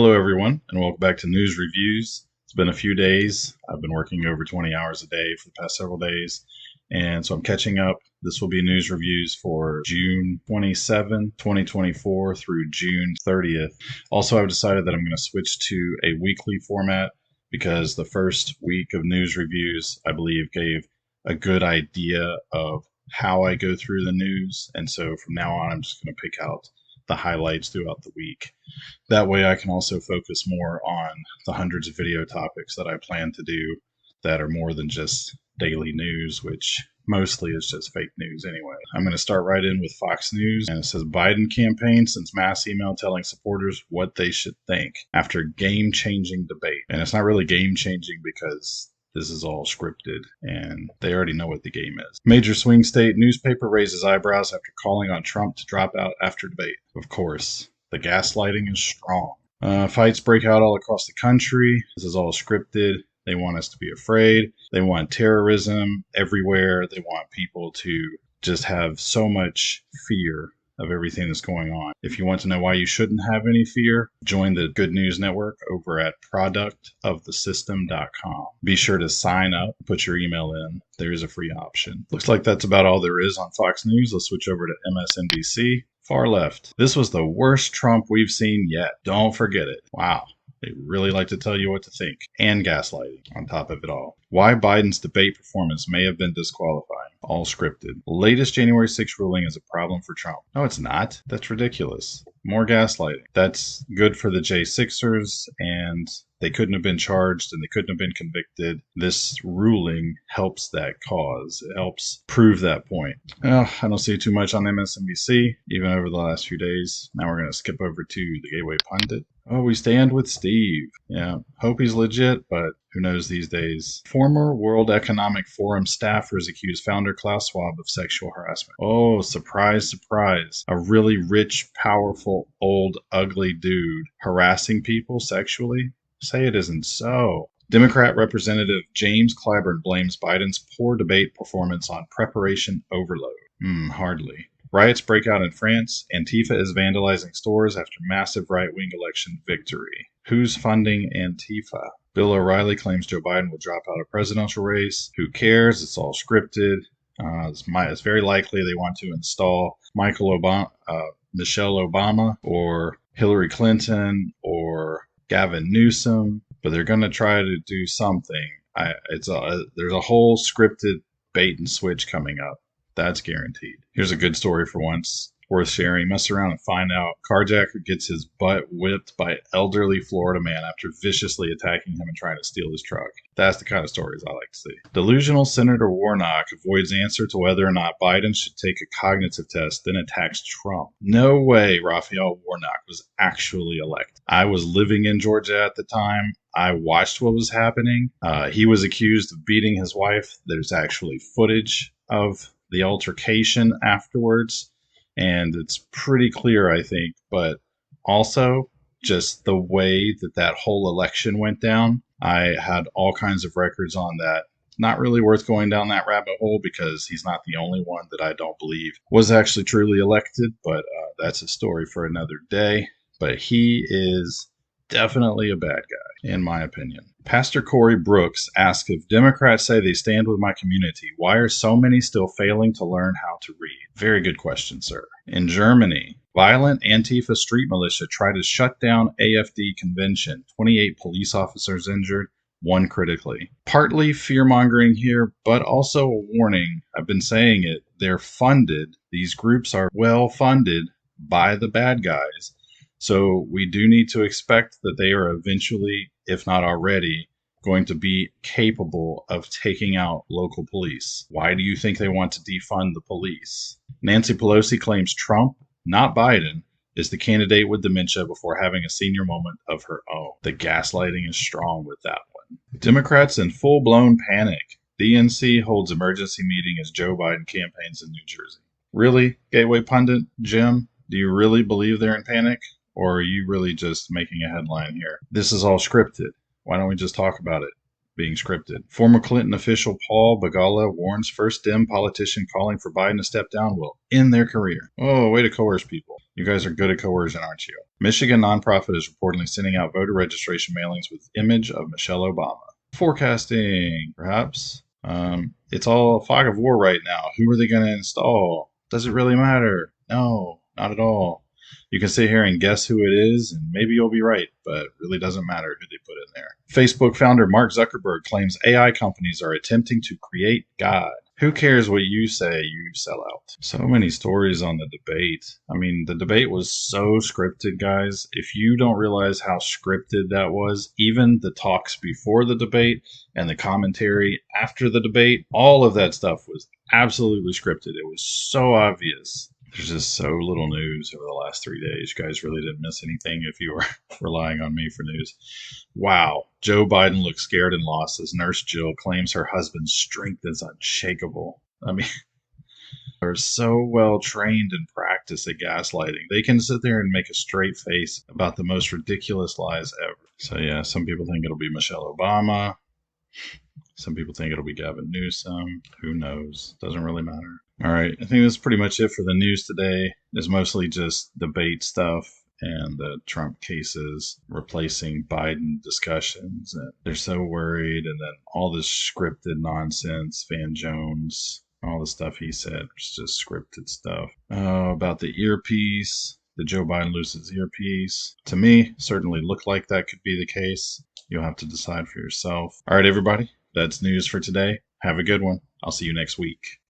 Hello, everyone, and welcome back to News Reviews. It's been a few days. I've been working over 20 hours a day for the past several days, and so I'm catching up. This will be news reviews for June 27, 2024 through June 30th. Also, I've decided that I'm going to switch to a weekly format because the first week of news reviews, I believe, gave a good idea of how I go through the news, and so from now on, I'm just going to pick out the highlights throughout the week. That way I can also focus more on the hundreds of video topics that I plan to do that are more than just daily news, which mostly is just fake news anyway. I'm going to start right in with Fox News, and it says Biden campaign sends mass email telling supporters what they should think after game-changing debate. And it's not really game-changing because this is all scripted, and they already know what the game is. Major swing state newspaper raises eyebrows after calling on Trump to drop out after debate. Of course, the gaslighting is strong. Fights break out all across the country. This is all scripted. They want us to be afraid. They want terrorism everywhere. They want people to just have so much fear of everything that's going on. If you want to know why you shouldn't have any fear, join the Good News Network over at productofthesystem.com. Be sure to sign up, put your email in. There is a free option. Looks like that's about all there is on Fox News. Let's switch over to MSNBC. Far left. This was the worst Trump we've seen yet. Don't forget it. Wow. They really like to tell you what to think, and gaslighting on top of it all. Why Biden's debate performance may have been disqualifying. All scripted. Latest January 6th ruling is a problem for Trump. No, it's not. That's ridiculous. More gaslighting. That's good for the J6ers, and they couldn't have been charged and they couldn't have been convicted. This ruling helps that cause. It helps prove that point. Well, I don't see too much on MSNBC, even over the last few days. Now we're going to skip over to The Gateway Pundit. Oh, we stand with Steve. Yeah, hope he's legit, but who knows these days. Former World Economic Forum staffers accuse founder Klaus Schwab of sexual harassment. Oh, surprise, surprise. A really rich, powerful, old, ugly dude harassing people sexually? Say it isn't so. Democrat Representative James Clyburn blames Biden's poor debate performance on preparation overload. Hardly. Riots break out in France. Antifa is vandalizing stores after massive right-wing election victory. Who's funding Antifa? Bill O'Reilly claims Joe Biden will drop out of presidential race. Who cares? It's all scripted. It's very likely they want to install Michelle Obama or Hillary Clinton or Gavin Newsom, but they're going to try to do something. There's a whole scripted bait and switch coming up. That's guaranteed. Here's a good story for once, worth sharing. Mess around and find out. Carjacker gets his butt whipped by elderly Florida man after viciously attacking him and trying to steal his truck. That's the kind of stories I like to see. Delusional Senator Warnock avoids answer to whether or not Biden should take a cognitive test, then attacks Trump. No way Raphael Warnock was actually elected. I was living in Georgia at the time. I watched what was happening. He was accused of beating his wife. There's actually footage of the altercation afterwards, and it's pretty clear, I think, but also just the way that whole election went down. I had all kinds of records on that. Not really worth going down that rabbit hole because he's not the only one that I don't believe was actually truly elected, but that's a story for another day. But he is definitely a bad guy, in my opinion. Pastor Corey Brooks asks, if Democrats say they stand with my community, why are so many still failing to learn how to read? Very good question, sir. In Germany, violent Antifa street militia try to shut down AfD convention. 28 police officers injured, 1 critically. Partly fear-mongering here, but also a warning. I've been saying it. They're funded. These groups are well funded by the bad guys. So we do need to expect that they are eventually, if not already, going to be capable of taking out local police. Why do you think they want to defund the police? Nancy Pelosi claims Trump, not Biden, is the candidate with dementia before having a senior moment of her own. The gaslighting is strong with that one. Democrats in full-blown panic. DNC holds emergency meeting as Joe Biden campaigns in New Jersey. Really, Gateway Pundit, Jim? Do you really believe they're in panic? Or are you really just making a headline here? This is all scripted. Why don't we just talk about it? being scripted. Former Clinton official Paul Begala warns first Dem politician calling for Biden to step down will end their career. Oh, way to coerce people. You guys are good at coercion, aren't you? Michigan nonprofit is reportedly sending out voter registration mailings with image of Michelle Obama. Forecasting, perhaps. It's all a fog of war right now. Who are they going to install? Does it really matter? No, not at all. You can sit here and guess who it is, and maybe you'll be right, but it really doesn't matter who they put in there. Facebook founder Mark Zuckerberg claims AI companies are attempting to create God. Who cares what you say? You sell out. So many stories on the debate. I mean, the debate was so scripted, guys. If you don't realize how scripted that was, even the talks before the debate and the commentary after the debate, all of that stuff was absolutely scripted. It was so obvious. There's just so little news over the last 3 days. You guys really didn't miss anything if you were relying on me for news. Wow. Joe Biden looks scared and lost as Nurse Jill claims her husband's strength is unshakable. I mean, they're so well trained and practiced at gaslighting. They can sit there and make a straight face about the most ridiculous lies ever. So yeah, some people think it'll be Michelle Obama. Some people think it'll be Gavin Newsom. Who knows? Doesn't really matter. All right. I think that's pretty much it for the news today. It's mostly just debate stuff and the Trump cases replacing Biden discussions. And they're so worried. And then all this scripted nonsense, Van Jones, all the stuff he said was just scripted stuff. About the earpiece, the Joe Biden loses earpiece. To me, certainly looked like that could be the case. You'll have to decide for yourself. All right, everybody. That's news for today. Have a good one. I'll see you next week.